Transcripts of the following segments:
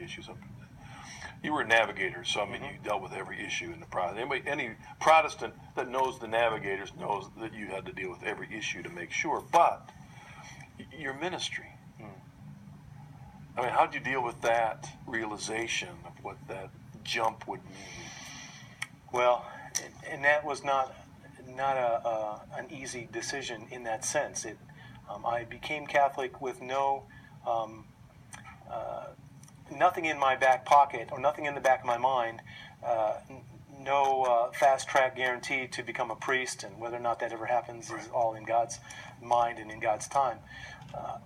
issues. You were a navigator, so I mean, you dealt with every issue in the Protestant. Any Protestant that knows the navigators knows that you had to deal with every issue to make sure. But your ministry, I mean, how did you deal with that realization of what that jump would mean? Well, and that was not an easy decision in that sense. I became Catholic with nothing in my back pocket or nothing in the back of my mind, no fast track guarantee to become a priest, and whether or not that ever happens is all in God's mind and in God's time.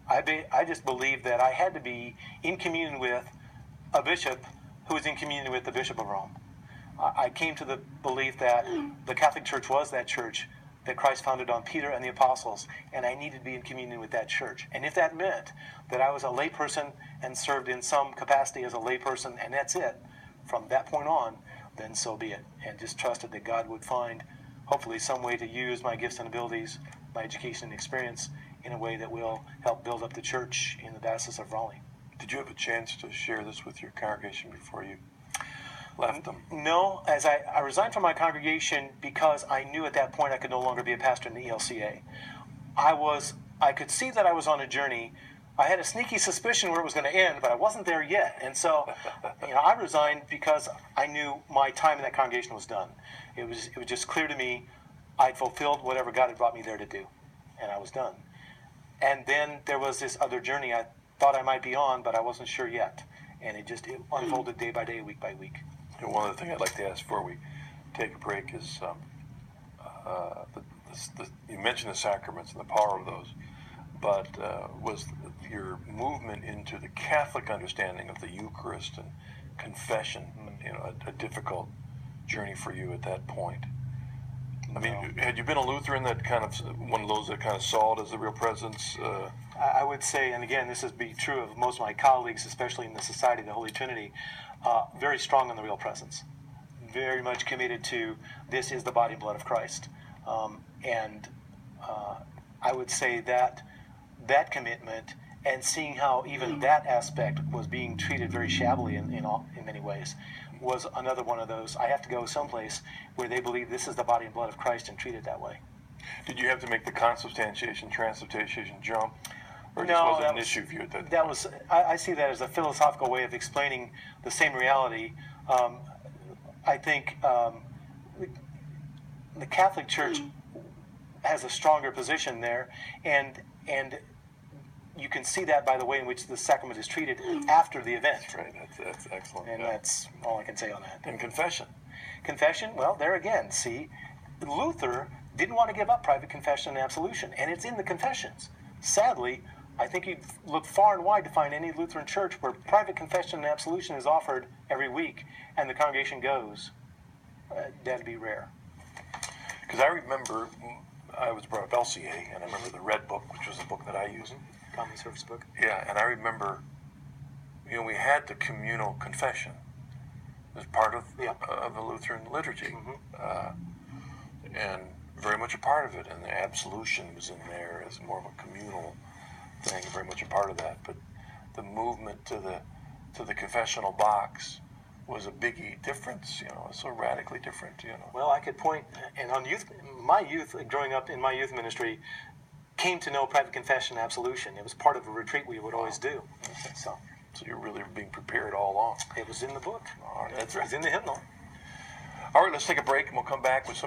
I just believed that I had to be in communion with a bishop who was in communion with the Bishop of Rome. I came to the belief that the Catholic Church was that church that Christ founded on Peter and the apostles, and I needed to be in communion with that church. And if that meant that I was a layperson and served in some capacity as a layperson, and that's it, from that point on, then so be it. And just trusted that God would find, hopefully, some way to use my gifts and abilities, my education and experience, in a way that will help build up the church in the Diocese of Raleigh. Did you have a chance to share this with your congregation before you left them? No, as I resigned from my congregation because I knew at that point I could no longer be a pastor in the ELCA. I could see that I was on a journey. I had a sneaky suspicion where it was going to end, but I wasn't there yet. And so, I resigned because I knew my time in that congregation was done. It was just clear to me I'd fulfilled whatever God had brought me there to do, and I was done. And then there was this other journey I thought I might be on, but I wasn't sure yet. And it unfolded day by day, week by week. And one of the things I'd like to ask before we take a break is, you mentioned the sacraments and the power of those, but was your movement into the Catholic understanding of the Eucharist and confession, a difficult journey for you at that point? I mean, had you been a Lutheran, that kind of one of those that kind of saw it as the real presence? I would say, and again, this would be true of most of my colleagues, especially in the Society of the Holy Trinity, very strong on the real presence, very much committed to this is the body and blood of Christ. And I would say that commitment and seeing how even that aspect was being treated very shabbily in many ways was another one of those. I have to go someplace where they believe this is the body and blood of Christ and treat it that way. Did you have to make the consubstantiation, transubstantiation jump? Or no, just wasn't an issue for you at that was. I see that as a philosophical way of explaining the same reality. I think the Catholic Church has a stronger position there, and you can see that by the way in which the sacrament is treated after the event. That's right. That's excellent. And that's all I can say on that. And confession. Confession, well, there again, see, Luther didn't want to give up private confession and absolution, and it's in the confessions. Sadly, I think you'd look far and wide to find any Lutheran church where private confession and absolution is offered every week and the congregation goes. That'd be rare. Because I remember I was brought up LCA, and I remember the Red Book, which was the book that I used. Common Service Book. Yeah, and I remember, we had the communal confession as part of the Lutheran liturgy, and very much a part of it, and the absolution was in there as more of a communal thing, very much a part of that. But the movement to the confessional box was a biggie difference, so radically different, Well, I could point, and on my youth, growing up in my youth ministry, came to know private confession and absolution. It was part of a retreat we would always do. So you're really being prepared all along. It was in the book. All right, that's right. It was in the hymnal. All right, let's take a break, and we'll come back with some